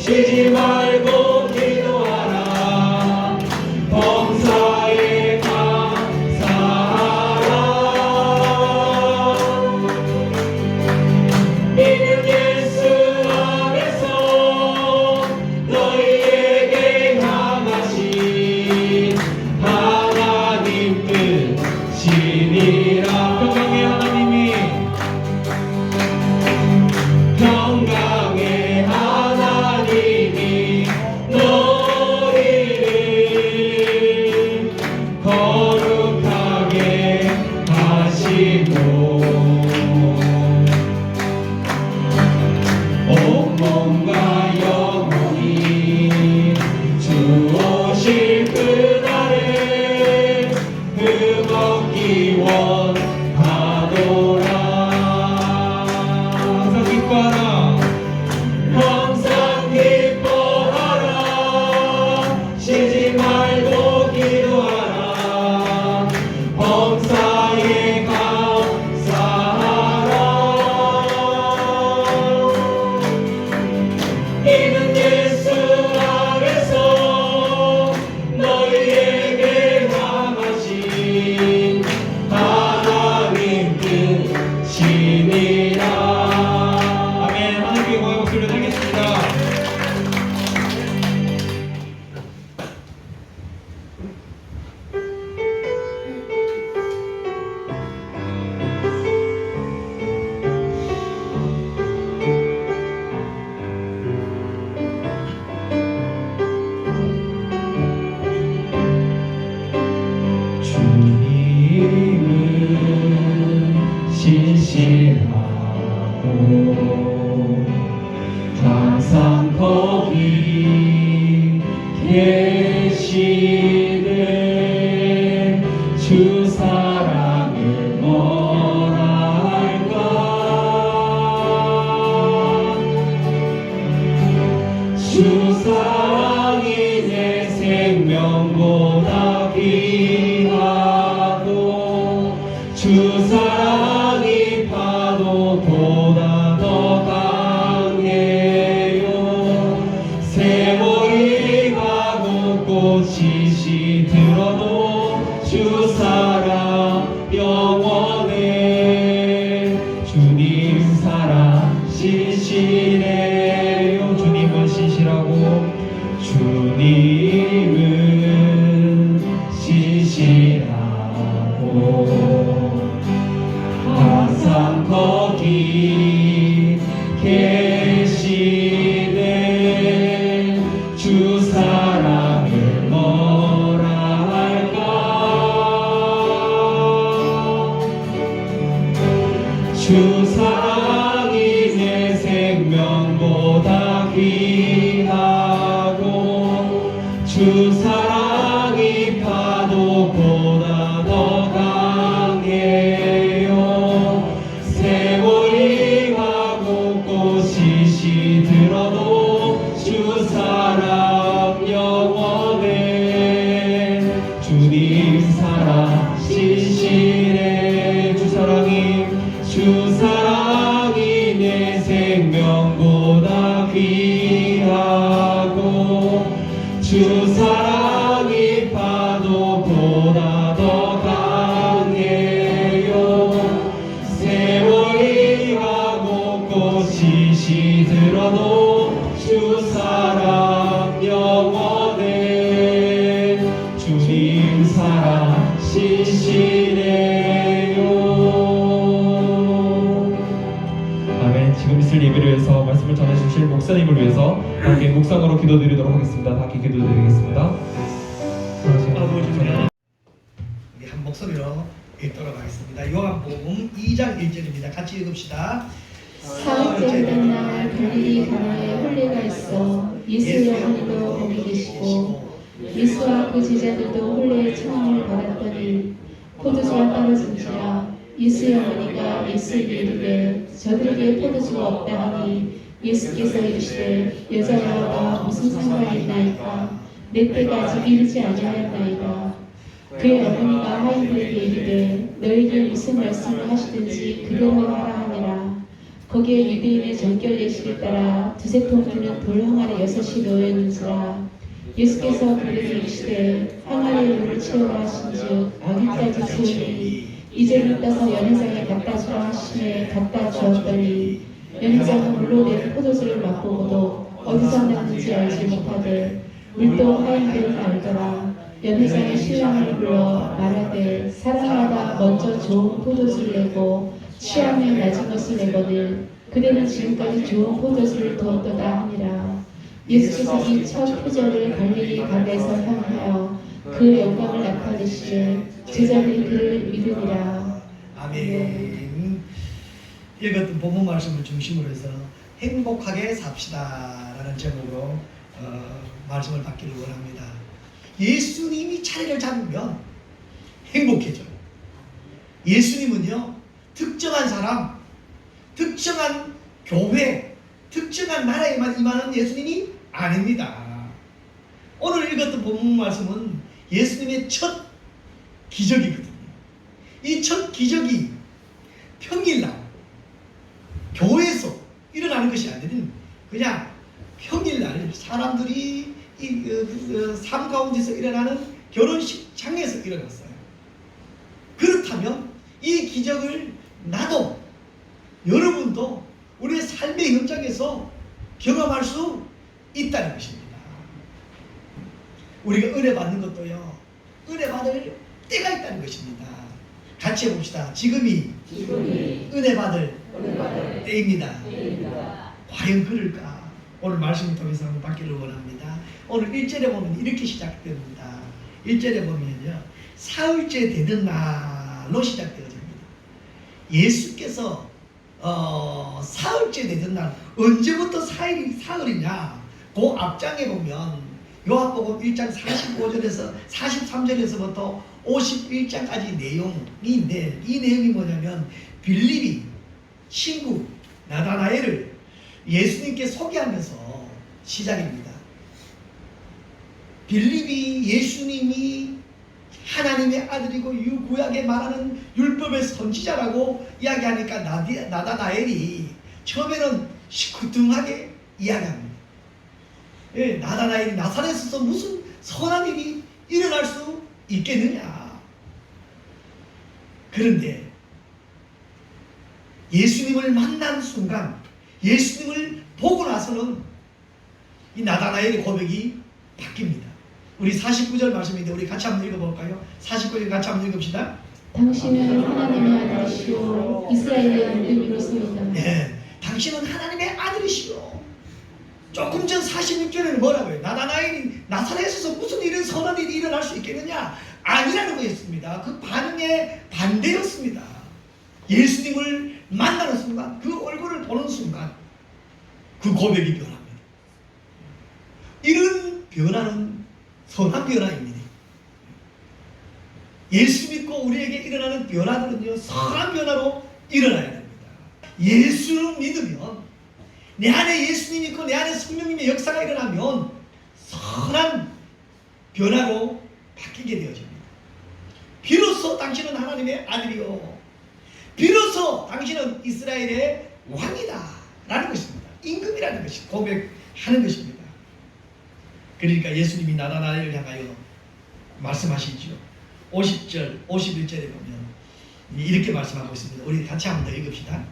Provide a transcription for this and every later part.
쉬지 말고 기도하라. 범사에 감사하라. 이는 예수 안에서 너희에게 향하신 하나님 뜻이니라. 평강의 하나님이 너희를 거룩하게 하시고 온몸과 영혼이 주오실 그날에 흠없기 원하노라. 항상 기뻐하라. 쉬지 말고 기도하라. 범사에 감사하라. 이는 예수 안에서 너희에게 향하신 하나님 뜻이니라. 주님은 신실하고 항상 거기 계시네. 주 사랑을 뭐라 할까. 주 사랑이 내 생명보다 귀하고 주 사랑이 파도보다 더 강해요. 세월이 가고 꽃이 시들어도 주 사랑 영원해. 주님 사랑 신실해요. 주님은 신실하고 주님은 신실하고 항상 거기 계시네. 주 사랑을 뭐라 할까. 주 사랑이 내 생명보다 귀하고 주 사랑이 파도보다 더 강해요. 세월이 가고 꽃이 시들어도 주 사랑 영원해. 주님 사랑 신실해. 주 사랑이 내 생명보다 귀하고 주 사랑이 파도보다 더 강해요. 세월이 가고 꽃이 시들어도 주 사랑 영원해. 주님 사랑 신실해요. 아멘. 지금 있을 예배를 위해서 말씀을 전해주실 목사님을 위해서 함께 묵상으로 기도드리도록 하겠습니다. 함께 기도드리겠습니다. 아버지 우리 한 목소리로 읽도록 하겠습니다. 요한복음 2장 1절입니다. 같이 읽읍시다. 사흘째 되는 날 갈릴리 가나에 혼례가 있어 예수 어머니도 거기 계시고 예수와 그 제자들도 혼례의 청함을 받았더니 포도주가 떨어진지라 예수의 어머니가 예수에게 이르되 저들에게 포도주가 없다 하니 예수께서 이르시되 여자야 나 무슨 상관이 있나이까 내 때가 아직 이르지 아니하였나이다. 그의 어머니가 하인들에게 이르되 너에게 무슨 말씀을 하시든지 그대로 하라 하니라. 거기에 유대인의 정결 예식에 따라 두세 통 드는 돌 항아리 6이 놓였는지라. 예수께서 그들에게 이르시되 항아리에 물을 채우라 하신즉 아기까지 채우니 이제는 따서 연회장에 갖다 주라 하시매 갖다 주었더니 연회장은 물로 낸 포도주를 맛보고도 어디서 났는지 알지 못하되 물도 하얀 알더라. 연회장의 신랑을 불러 말하되 사람마다 먼저 좋은 포도주를 내고 취하면 낮은 것을 내거늘 그대는 지금까지 좋은 포도주를 두었도다 하니라. 예수께서 이 첫 표적을 갈릴리 가나에서 향하여 그 영광을 나타내시되 제자들이 그를 믿으니라. 아멘. 읽었던 본문 말씀을 중심으로 해서 행복하게 삽시다라는 제목으로 말씀을 받기를 원합니다. 예수님이 자리를 잡으면 행복해져요. 예수님은요, 특정한 사람, 특정한 교회, 특정한 나라에만 임하는 예수님이 아닙니다. 오늘 읽었던 본문 말씀은 예수님의 첫 기적이거든요. 이 첫 기적이 평일날 교회에서 일어나는 것이 아니라 그냥 평일날 사람들이 삶 가운데서 일어나는 결혼식장에서 일어났어요. 그렇다면 이 기적을 나도 여러분도 우리의 삶의 현장에서 경험할 수 있다는 것입니다. 우리가 은혜 받는 것도요, 은혜 받을 때가 있다는 것입니다. 같이 해봅시다. 지금이 은혜 받을 때입니다. 과연 그럴까? 오늘 말씀을 통해서 한번 받기를 원합니다. 오늘 1절에 보면 이렇게 시작됩니다. 1절에 보면요, 사흘째 되던 날로 시작되어집니다. 예수께서 사흘째 되던 날, 언제부터 사흘이냐? 그 앞장에 보면 요한복음 1장 45절에서 43절에서부터 51장까지 내용인데, 이 내용이 뭐냐면 빌립이 친구 나다나엘을 예수님께 소개하면서 시작입니다. 빌립이 예수님이 하나님의 아들이고 구약에 말하는 율법의 선지자라고 이야기하니까 나다나엘이 처음에는 시큰둥하게 이야기합니다. 예, 나다나엘이 나사렛에서 무슨 선한 일이 일어날 수 있겠느냐. 그런데 예수님을 만난 순간, 예수님을 보고 나서는 이 나다나엘의 고백이 바뀝니다. 우리 49절 말씀인데 우리 같이 한번 읽어볼까요? 49절 같이 한번 읽읍시다. 당신은 하나님의 아들이시오 이스라엘의 은금이로소이다. 네, 당신은 하나님의 아들이시오. 조금 전 46절에는 뭐라고요? 나다나엘이 나사렛에서 무슨 이런 선한 일이 일어날 수 있겠느냐? 아니라는 거였습니다. 그 반응에 반대였습니다. 예수님을 만나는 순간, 그 얼굴을 보는 순간 그 고백이 변합니다. 이런 변화는 선한 변화입니다. 예수 믿고 우리에게 일어나는 변화들은요, 선한 변화로 일어나야 됩니다. 예수를 믿으면, 내 안에 예수님이 있고 내 안에 성령님의 역사가 일어나면 선한 변화로 바뀌게 되어집니다. 비로소 당신은 하나님의 아들이요, 비로소 당신은 이스라엘의 왕이다 라는 것입니다. 임금이라는 것이 고백하는 것입니다. 그러니까 예수님이 나다나엘을 향하여 말씀하시죠. 50절, 51절에 보면 이렇게 말씀하고 있습니다. 우리 같이 한번 더 읽읍시다.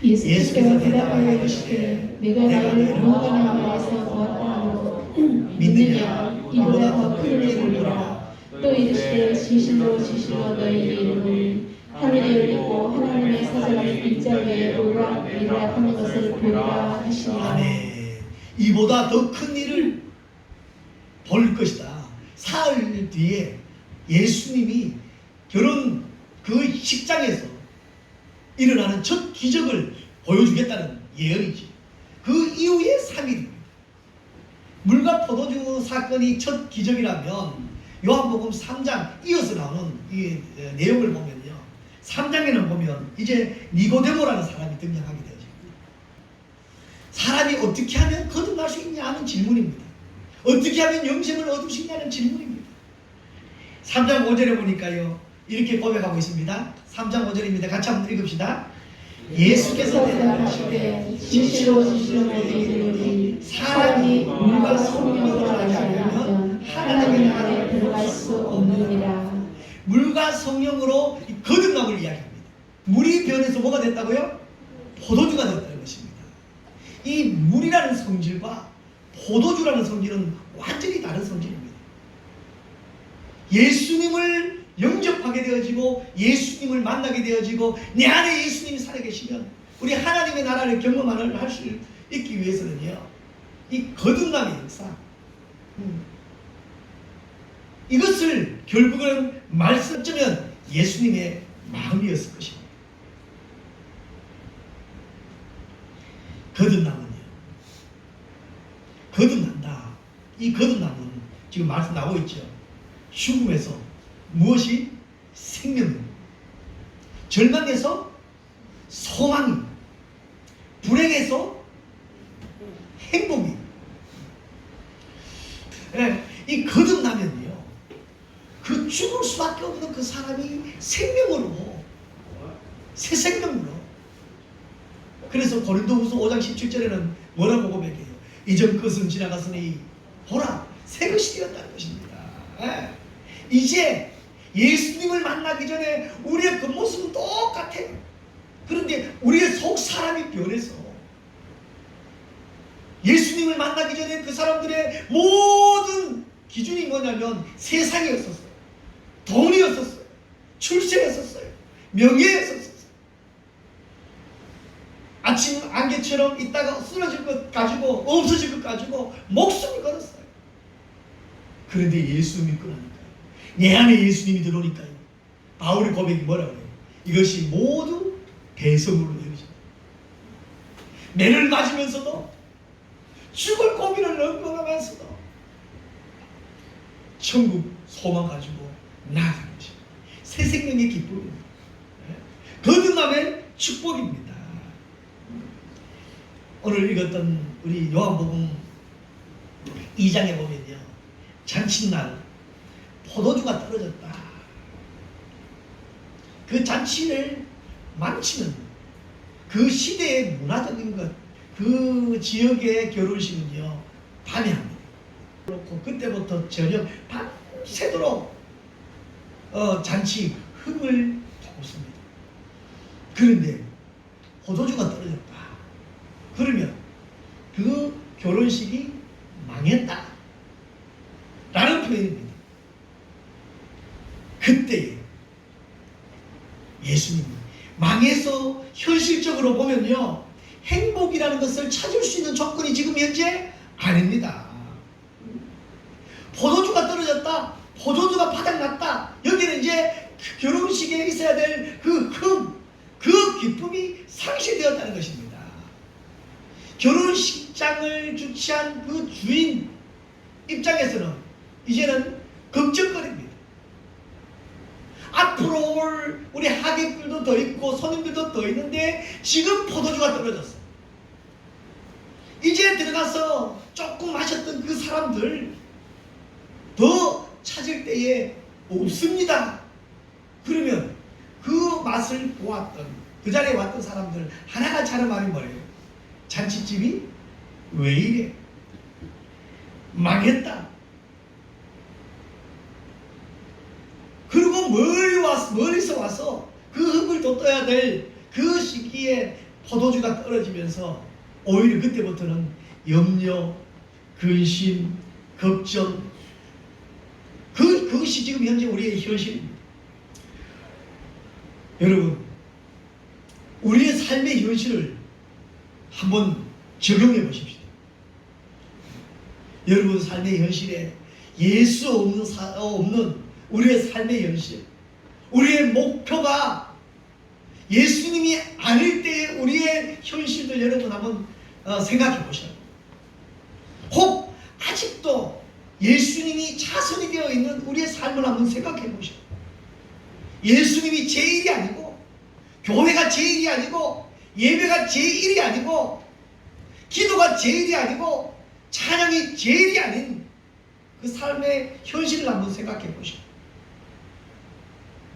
예수께서 대답하여 이르시되 내가 너를 무화과 나무에서 보았다 하므로 믿느냐? 이보다 더 큰 일을 보리라. 또 이르시되 진실로 진실로 너희에게 이르노니 하늘이 열리고 하나님의 사자가 입장에 오르락내리락 하는 것을 보리라 하시니라. 아멘. 이보다 더 큰 일을 볼 것이다. 사흘 뒤에 예수님이 결혼 그 식장에서 일어나는 첫 기적을 보여주겠다는 예언이지. 그 이후에 3일입니다. 물과 포도주 사건이 첫 기적이라면 요한복음 3장 이어서 나오는 이 내용을 보면요, 3장에는 보면 이제 니고데모라는 사람이 등장하게 되어집니다. 사람이 어떻게 하면 거듭날 수 있냐는 질문입니다. 어떻게 하면 영생을 얻을 수 있냐는 질문입니다. 3장 5절에 보니까요, 이렇게 고백하고 있습니다. 3장 5절입니다. 같이 한번 읽읍시다. 예수께서 대답하시되 진실로 진실로 너희에게 이르노니 사람이 물과 성령으로 나지 않으면 하나님의 나라에 들어갈 수 없느니라. 물과 성령으로 이 거듭남을 이야기합니다. 물이 변해서 뭐가 됐다고요? 포도주가 됐다는 것입니다. 이 물이라는 성질과 포도주라는 성질은 완전히 다른 성질입니다. 예수님을 영접하게 되어지고 예수님을 만나게 되어지고 내 안에 예수님이 살아계시면 우리 하나님의 나라를 경험할 수 있기 위해서는요, 이 거듭남의 역사, 이것을 결국은 말씀쩌면 예수님의 마음이었을 것입니다. 거듭남은요, 거듭난다. 이 거듭남은 지금 말씀 나오고 있죠. 죽음에서 무엇이? 생명입니다. 절망에서 소망입니다. 불행에서 행복입니다. 네, 이 거듭나면요, 그 죽을 수밖에 없는 그 사람이 생명으로, 새 생명으로. 그래서 고린도후서 5장 17절에는 뭐라고 고백해요? 이전 것은 지나갔으니 보라 새 것이 되었다는 것입니다. 네. 이제 예수님을 만나기 전에 우리의 겉모습은 똑같아요. 그런데 우리의 속 사람이 변해서 예수님을 만나기 전에 그 사람들의 모든 기준이 뭐냐면 세상이었었어요. 돈이었었어요. 출세였었어요. 명예였었어요. 아침 안개처럼 있다가 쓰러질 것 가지고 없어질 것 가지고 목숨을 걸었어요. 그런데 예수 믿고 나니까요, 내 안에 예수님이 들어오니까요, 바울의 고백이 뭐라고 해요? 이것이 모두 배성으로 여겨집니다. 매를 맞으면서도 죽을 고비를 넘어가면서도 천국 소망 가지고 나아가는 것입니다. 새 생명의 기쁨입니다. 거듭남의 축복입니다. 오늘 읽었던 우리 요한복음 2장에 보면요, 잔칫날 포도주가 떨어졌다. 그 잔치를 망치는 그 시대의 문화적인 것, 그 지역의 결혼식은요, 밤에 합니다. 그렇고 그때부터 저녁 밤새도록 잔치 흥을 돋습니다. 그런데 포도주가 떨어졌다. 그러면 그 결혼식이 망했다 라는 표현입니다. 그때에 예수님이 망해서 현실적으로 보면요, 행복이라는 것을 찾을 수 있는 조건이 지금 현재 아닙니다. 포도주가 떨어졌다, 포도주가 바닥났다, 여기는 이제 결혼식에 있어야 될 그 기쁨이 상실되었다는 것입니다. 결혼식장을 주최한 그 주인 입장에서는 이제는 걱정거리입니다. 앞으로 올 우리 하객들도 더 있고 손님들도 더 있는데 지금 포도주가 떨어졌어. 이제 들어가서 조금 마셨던 그 사람들 더 찾을 때에 없습니다. 그러면 그 맛을 보았던, 그 자리에 왔던 사람들 하나같이 하는 말이 뭐예요? 잔치집이 왜 이래? 망했다. 그리고 멀리서 와서 그 흙을 돋궈야 될 그 시기에 포도주가 떨어지면서 오히려 그때부터는 염려, 근심, 걱정, 그것이 지금 현재 우리의 현실입니다. 여러분, 우리의 삶의 현실을 한번 적용해 보십시오. 여러분 삶의 현실에 예수 없는 우리의 삶의 현실, 우리의 목표가 예수님이 아닐 때의 우리의 현실들 여러분 한번 생각해 보셔요. 혹 아직도 예수님이 차선이 되어 있는 우리의 삶을 한번 생각해 보셔요. 예수님이 제1이 아니고, 교회가 제1이 아니고, 예배가 제1이 아니고, 기도가 제1이 아니고, 찬양이 제1이 아닌 그 삶의 현실을 한번 생각해 보시오.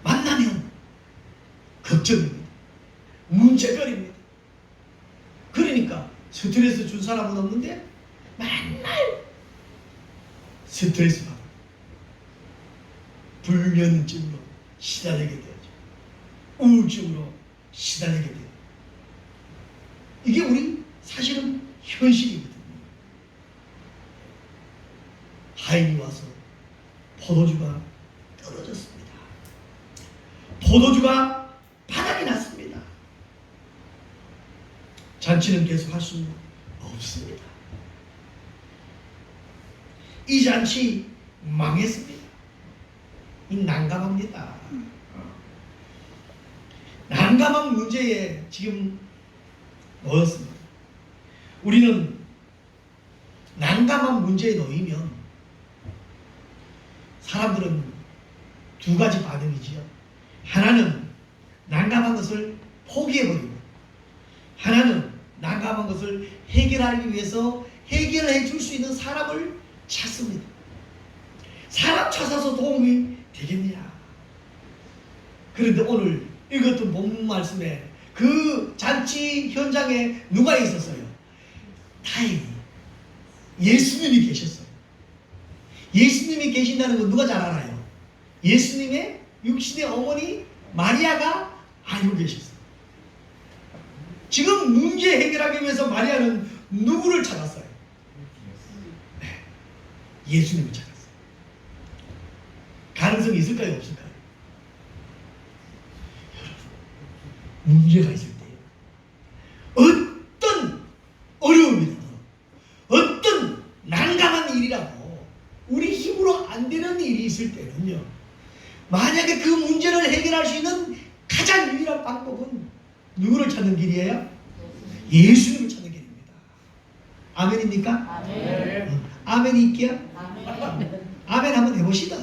만나면 걱정입니다. 문제거리입니다. 그러니까 스트레스 준 사람은 없는데 맨날 스트레스 받아 불면증으로 시달리게 되죠. 우울증으로 시달리게 돼요. 이게 우리 사실은 현실이거든요. 하인이 와서 포도주가 떨어졌습니다. 포도주가 바닥이 났습니다. 잔치는 계속 할 수 없습니다. 이 잔치 망했습니다. 이 난감합니다. 난감한 문제에 지금 놓였습니다. 우리는 난감한 문제에 놓이면 사람들은 두 가지 반응이지요. 하나는 난감한 것을 포기해버리고, 하나는 난감한 것을 해결하기 위해서 해결해 줄 수 있는 사람을 찾습니다. 사람 찾아서 도움이 되겠냐? 그런데 오늘 읽었던 본문 말씀에 그 잔치 현장에 누가 있었어요? 다행히 예수님이 계셨어요. 예수님이 계신다는 건 누가 잘 알아요? 예수님의 육신의 어머니 마리아가 알고 계셨어요. 지금 문제 해결하기 위해서 마리아는 누구를 찾았어요? 네, 예수님을 찾았어요. 가능성이 있을까요? 없을까요? 여러분, 문제가 있을 때요, 어떤 어려움이라도, 어떤 난감한 일이라도, 우리 힘으로 안 되는 일이 있을 때는요, 만약에 그 문제를 해결할 수 있는 가장 유일한 방법은 누구를 찾는 길이에요? 예수님을 찾는 길입니다. 아멘입니까? 아멘. 아멘이 있게요? 아멘 한번 해봅시다.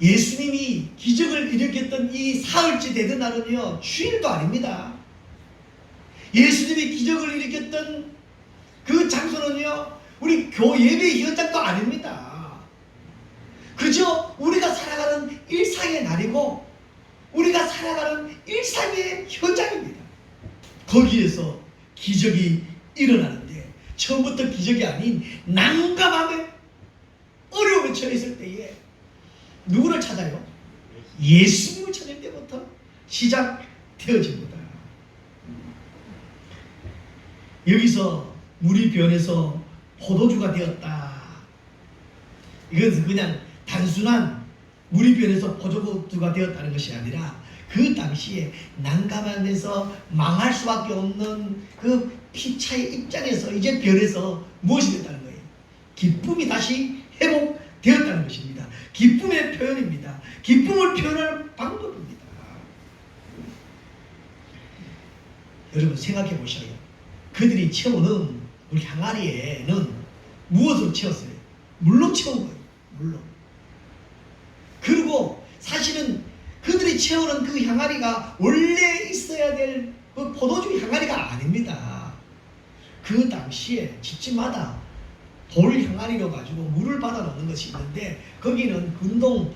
예수님이 기적을 일으켰던 이 사흘째 되던 날은요, 주일도 아닙니다. 예수님이 기적을 일으켰던 그 장소는요, 우리 예배 현장도 아닙니다. 그저 우리가 살아가는 일상의 날이고, 우리가 살아가는 일상의 현장입니다. 거기에서 기적이 일어나는데, 처음부터 기적이 아닌 난감함에 어려움에 처했을 때에 누구를 찾아요? 예수님을 찾을 때부터 시작되어집니다. 여기서 물이 변해서 포도주가 되었다. 이것은 그냥 단순한 물이 변해서 포도주가 되었다는 것이 아니라, 그 당시에 난감함에서 망할 수밖에 없는 그 피차의 입장에서 이제 변해서 무엇이 됐다는 거예요? 기쁨이 다시 회복되었다는 것입니다. 기쁨의 표현입니다. 기쁨을 표현할 방법입니다. 여러분 생각해 보셔요. 그들이 채우는 우리 항아리에는 무엇으로 채웠어요? 물로 채운 거예요. 물로. 그리고 사실은 그들이 채우는 그 항아리가 원래 있어야 될 그 포도주 항아리가 아닙니다. 그 당시에 집집마다 돌 항아리로 가지고 물을 받아 놓는 것이 있는데, 거기는 근동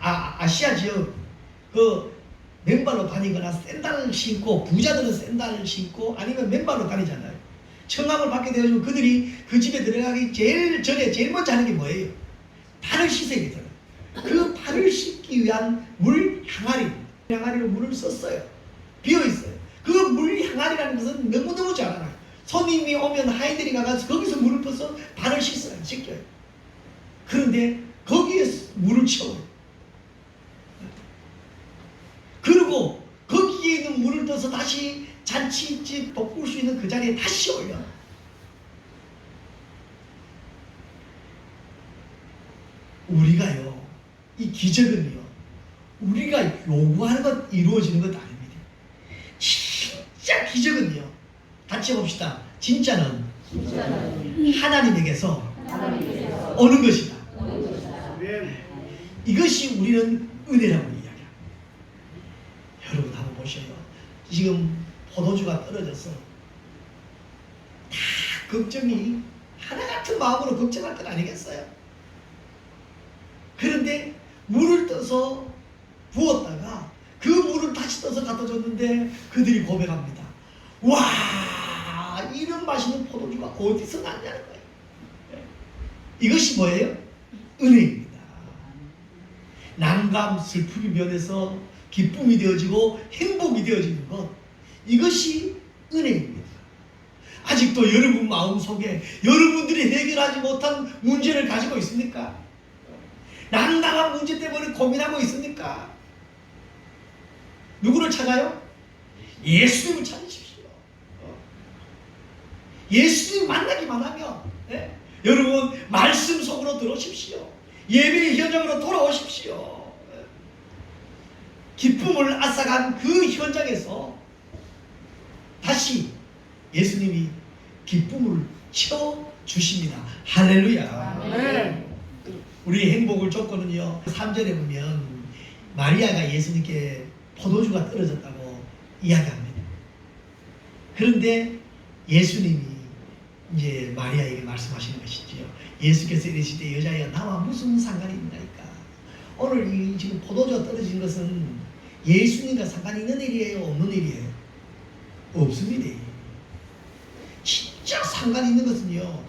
아시아 지역 그 맨발로 다니거나 샌들을 신고, 부자들은 샌들을 신고 아니면 맨발로 다니잖아요. 청함을 받게 되어지고 그들이 그 집에 들어가기 제일 전에 제일 먼저 하는 게 뭐예요? 발을 씻어야 되잖아요. 그 발을 씻기 위한 물 항아리입니다. 항아리로 물을 썼어요. 비어 있어요. 그 물 항아리라는 것은 너무너무 잘 알아요. 손님이 오면 하인들이 가서 거기서 물을 떠서 발을 씻겨요. 그런데 거기에 물을 채워요. 그리고 거기에 있는 물을 떠서 다시 잔치집 볶을 수 있는 그 자리에 다시 올려요. 우리가요, 이 기적은요, 우리가 요구하는 것 이루어지는 것 아닙니다. 진짜 기적은요, 같이 봅시다. 진짜는 하나님에게서 오는 것이다. 이것이 우리는 은혜라고 이야기합니다. 여러분 한번 보셔요. 지금 포도주가 떨어져서 다 걱정이 하나 같은 마음으로 걱정할 것 아니겠어요? 그런데 물을 떠서 부었다가 맛있어서 갖다 줬는데 그들이 고백합니다. 와, 이런 맛있는 포도주가 어디서 났냐는 거예요. 이것이 뭐예요? 은혜입니다. 난감, 슬픔이 변해서 기쁨이 되어지고 행복이 되어지는 것, 이것이 은혜입니다. 아직도 여러분 마음속에 여러분들이 해결하지 못한 문제를 가지고 있습니까? 난감한 문제 때문에 고민하고 있습니까? 누구를 찾아요? 예수님을 찾으십시오. 예수님 만나기만 하면, 네? 여러분 말씀 속으로 들어오십시오. 예배의 현장으로 돌아오십시오. 기쁨을 앗아간 그 현장에서 다시 예수님이 기쁨을 채워주십니다. 할렐루야. 네. 우리의 행복을 조건은요, 3절에 보면 마리아가 예수님께 포도주가 떨어졌다고 이야기합니다. 그런데 예수님이 이제 마리아에게 말씀하시는 것이지요. 예수께서 이르시되 여자여 나와 무슨 상관이 있나이까. 오늘 이 지금 포도주가 떨어진 것은 예수님과 상관이 있는 일이에요, 없는 일이에요? 없습니다. 진짜 상관이 있는 것은요,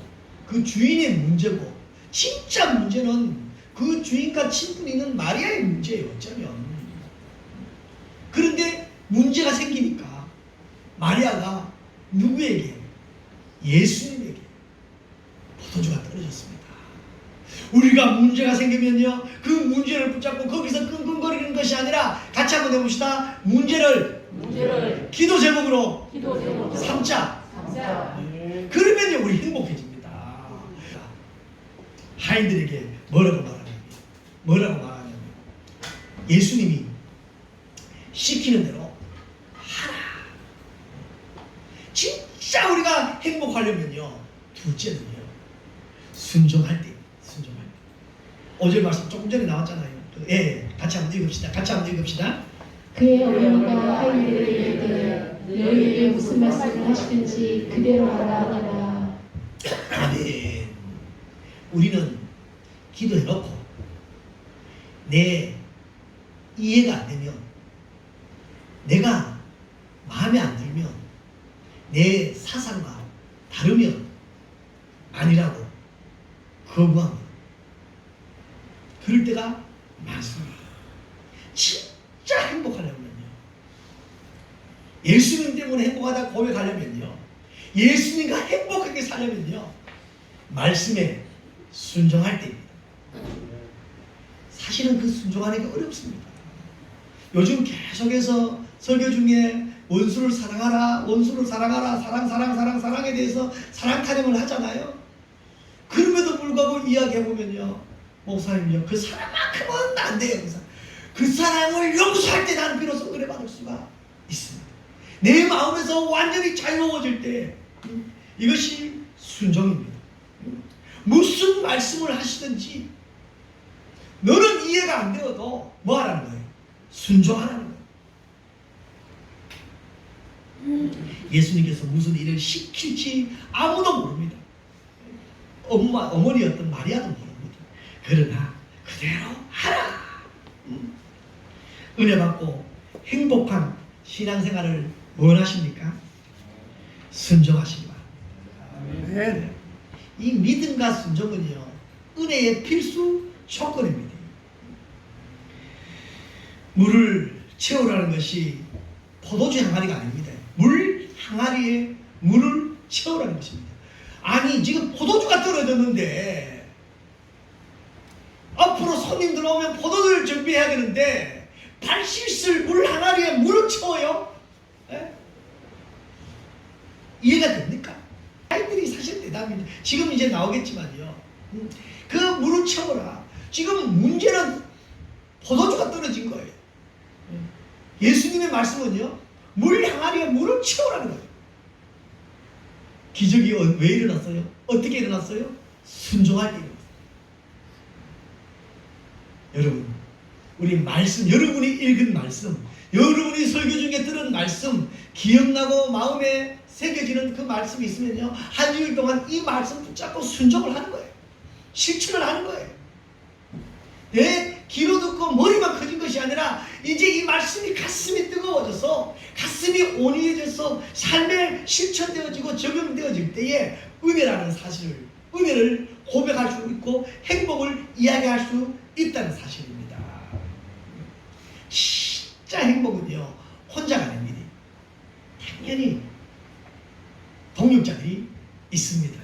그 주인의 문제고, 진짜 문제는 그 주인과 친분이 있는 마리아의 문제예요, 어쩌면. 그런데 문제가 생기니까 마리아가 누구에게? 예수님에게 포도주가 떨어졌습니다. 우리가 문제가 생기면요, 그 문제를 붙잡고 거기서 끙끙거리는 것이 아니라 같이 한번 해봅시다. 문제를 기도 제목으로 삼자. 그러면요 우리 행복해집니다. 하인들에게 뭐라고 말하냐면 예수님이 시키는 대로 하라. 진짜 우리가 행복하려면요, 둘째는요, 순종할 때. 5절 말씀 조금 전에 나왔잖아요. 예, 같이 한번 읽읍시다. 그의 어머니가 하인들에게 이르되 너희에게 무슨 말씀을 하시든지 그대로 하라 하니라. 아멘. 우리는 기도해놓고 내 이해가 안 되면, 내가 마음에 안 들면, 내 사상과 다르면 아니라고 거부합니다. 그럴 때가 많습니다. 진짜 행복하려면요, 예수님 때문에 행복하다 고백하려면요, 예수님과 행복하게 살려면요, 말씀에 순종할 때입니다. 사실은 그 순종하는 게 어렵습니다. 요즘 계속해서 설교 중에 원수를 사랑하라, 사랑에 대해서 사랑 타령을 하잖아요. 그럼에도 불구하고 이야기해보면요, 목사님요, 그 사랑만큼은 안 돼요. 그 사랑을 용서할 때 나는 비로소 은혜받을 수가 있습니다. 내 마음에서 완전히 자유로워질 때, 이것이 순종입니다. 무슨 말씀을 하시든지 너는 이해가 안 되어도 뭐 하라는 거예요? 순종하라는 거예요. 예수님께서 무슨 일을 시킬지 아무도 모릅니다. 어머니였던 마리아도 모릅니다. 그러나 그대로 하라. 은혜 받고 행복한 신앙생활을 원하십니까? 순종하시기 바랍니다. 이 믿음과 순종은요, 은혜의 필수 조건입니다. 물을 채우라는 것이 포도주 항아리가 아닙니다. 물 항아리에 물을 채우라는 것입니다. 아니 지금 포도주가 떨어졌는데 앞으로 손님들 오면 포도주를 준비해야겠는데 발 씻을 물 항아리에 물을 채워요? 에? 이해가 됩니까? 아이들이 사실 대답입니다. 지금 이제 나오겠지만요, 그 물을 채워라. 지금 문제는 포도주가 떨어진 거예요. 예수님의 말씀은요, 물 항아리에 물을 채우라는 거예요. 기적이 왜 일어났어요? 어떻게 일어났어요? 순종할 때 일어났어요. 여러분, 우리 말씀, 여러분이 읽은 말씀, 여러분이 설교 중에 들은 말씀, 기억나고 마음에 새겨지는 그 말씀이 있으면요, 한 주일 동안 이 말씀 붙잡고 순종을 하는 거예요. 실천을 하는 거예요. 내 귀로 듣고 머리만 커진 것이 아니라 이제 이 말씀이 가슴이 뜨거워져서 가슴이 온유해져서 삶에 실천되어지고 적용되어질 때에 은혜라는 사실을, 은혜를 고백할 수 있고 행복을 이야기할 수 있다는 사실입니다. 진짜 행복은요 혼자가 아닙니다. 당연히 동역자들이 있습니다.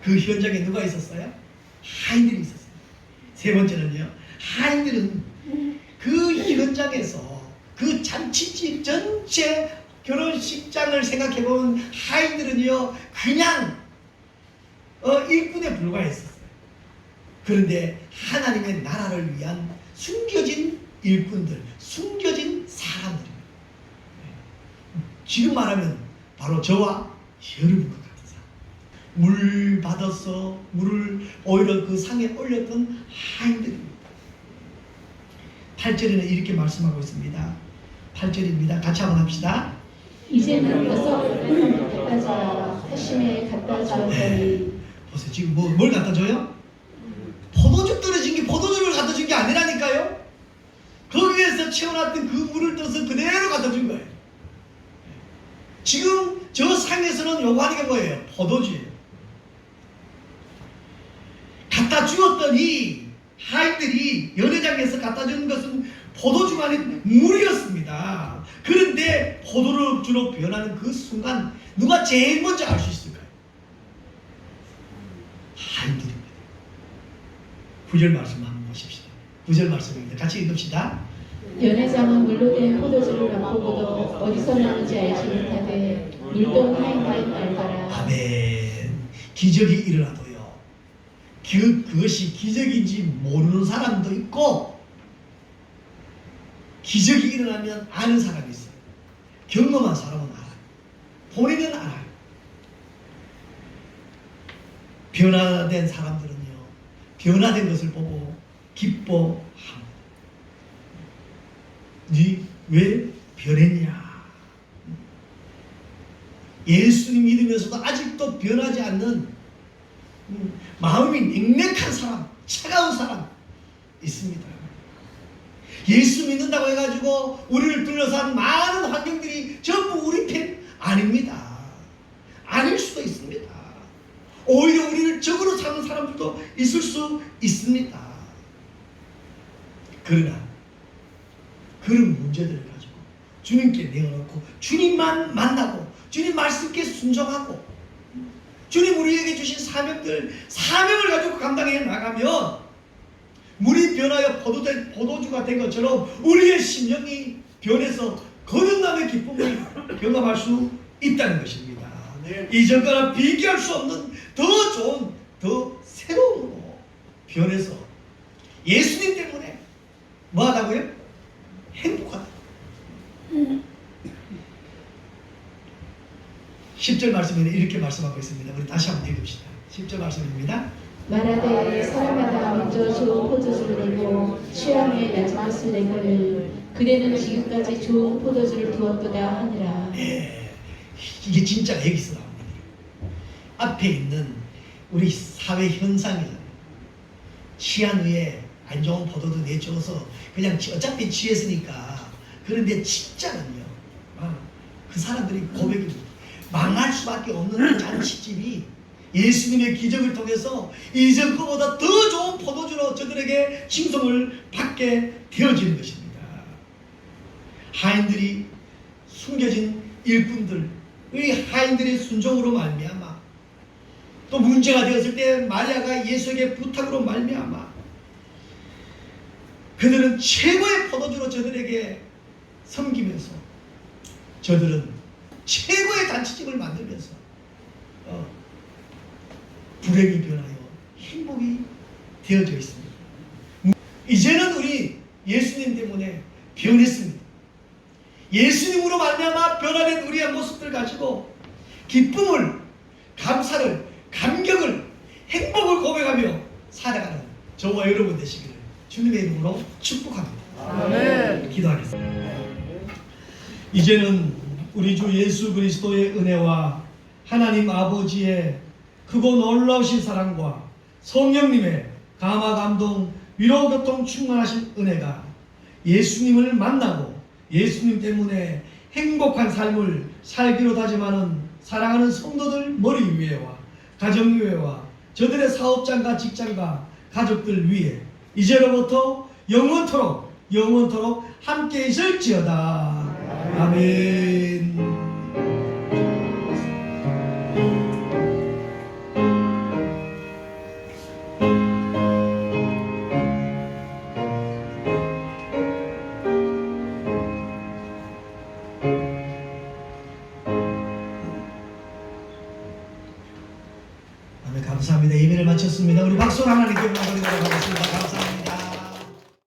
그 현장에 누가 있었어요? 하인들이 있었어요. 세 번째는요, 하인들은 그 현장에서 그 잔치집 전체 결혼식장을 생각해보면 하인들은요 그냥 일꾼에 불과했었어요. 그런데 하나님의 나라를 위한 숨겨진 일꾼들, 숨겨진 사람들입니다. 지금 말하면 바로 저와 여러분 것 같은 사람. 물 받아서 물을 오히려 그 상에 올렸던 하인들입니다. 8절에는 이렇게 말씀하고 있습니다. 8절입니다. 같이 한번 합시다. 이제는 어서 갖다 줘. 회심에 갖다 주었더니. 보세요. 지금 뭘 갖다 줘요? 포도주 떨어진 게 포도주를 갖다 준 게 아니라니까요. 거기에서 채워놨던 그 물을 떠서 그대로 갖다 준 거예요. 지금 저 상에서는 요구하는 게 뭐예요? 포도주예요. 갖다 주었더니 하인들이 연회장에서 갖다 준 것은 포도주가 아닌 물이었습니다. 그런데 포도주로 변하는 그 순간 누가 제일 먼저 알 수 있을까요? 하인들입니다. 9절 말씀 한번 보십시다. 9절 말씀입니다. 같이 읽읍시다. 연회장은 물로 된 포도주를 맛보고도 어디서 나는지 알지 못하되 물동 하인들은 알더라. 아멘. 기적이 일어나도요. 그것이 기적인지 모르는 사람도 있고 기적이 일어나면 아는 사람이 있어요. 경험한 사람은 알아요. 본인은 알아요. 변화된 사람들은요. 변화된 것을 보고 기뻐합니다. 네 왜 변했냐? 예수님 믿으면서도 아직도 변하지 않는 마음이 냉랭한 사람, 차가운 사람 있습니다. 예수 믿는다고 해가지고 우리를 둘러싼 많은 환경들이 전부 우리 편 아닙니다. 아닐 수도 있습니다. 오히려 우리를 적으로 사는 사람들도 있을 수 있습니다. 그러나 그런 문제들을 가지고 주님께 내어놓고 주님만 만나고 주님 말씀께 순종하고 주님 우리에게 주신 사명을 가지고 감당해 나가면 물이 변하여 포도주가 된 것처럼 우리의 심령이 변해서 거듭남의 기쁨을 경험할 수 있다는 것입니다. 이전과는 비교할 수 없는 더 좋은, 더 새로움으로 변해서 예수님 때문에 뭐하다고요? 행복하다. 10절 말씀에는 이렇게 말씀하고 있습니다. 우리 다시 한번 읽읍시다. 10절 말씀입니다. 말하되 사람마다 먼저 좋은 포도주를 내고 취함에 낮은 것을 내거늘 그대는 지금까지 좋은 포도주를 두었도다 하니라. 네, 이게 진짜 여기서 나옵니다. 앞에 있는 우리 사회 현상이잖아요. 취한 후에 안 좋은 포도도 내줘서 그냥 어차피 취했으니까. 그런데 진짜는요. 그 사람들이 고백입니다. 망할 수밖에 없는 그 잔치집이 예수님의 기적을 통해서 이전 것보다 더 좋은 포도주로 저들에게 칭송을 받게 되어지는 것입니다. 하인들이 숨겨진 일꾼들, 이 하인들의 순종으로 말미암아 또 문제가 되었을 때 마리아가 예수에게 부탁으로 말미암아 그들은 최고의 포도주로 저들에게 섬기면서 저들은 최고의 잔치집을 만들면서 불행이 변하여 행복이 되어져 있습니다. 이제는 우리 예수님 때문에 변했습니다. 예수님으로 말미암아 변화된 우리의 모습들 가지고 기쁨을, 감사를, 감격을, 행복을 고백하며 살아가는 저와 여러분 되시기를 주님의 이름으로 축복합니다. 아멘. 기도하겠습니다. 이제는 우리 주 예수 그리스도의 은혜와 하나님 아버지의 크고 놀라우신 사랑과 성령님의 감화 감동 위로 교통 충만하신 은혜가 예수님을 만나고 예수님 때문에 행복한 삶을 살기로 다짐하는 사랑하는 성도들 머리 위에와 가정 위에와 저들의 사업장과 직장과 가족들 위에 이제로부터 영원토록 함께 있을지어다. 아멘. 아멘. 감사합니다. 예배를 마쳤습니다. 우리 박수 하나님께 영광 드리도록 하겠습니다. 감사합니다.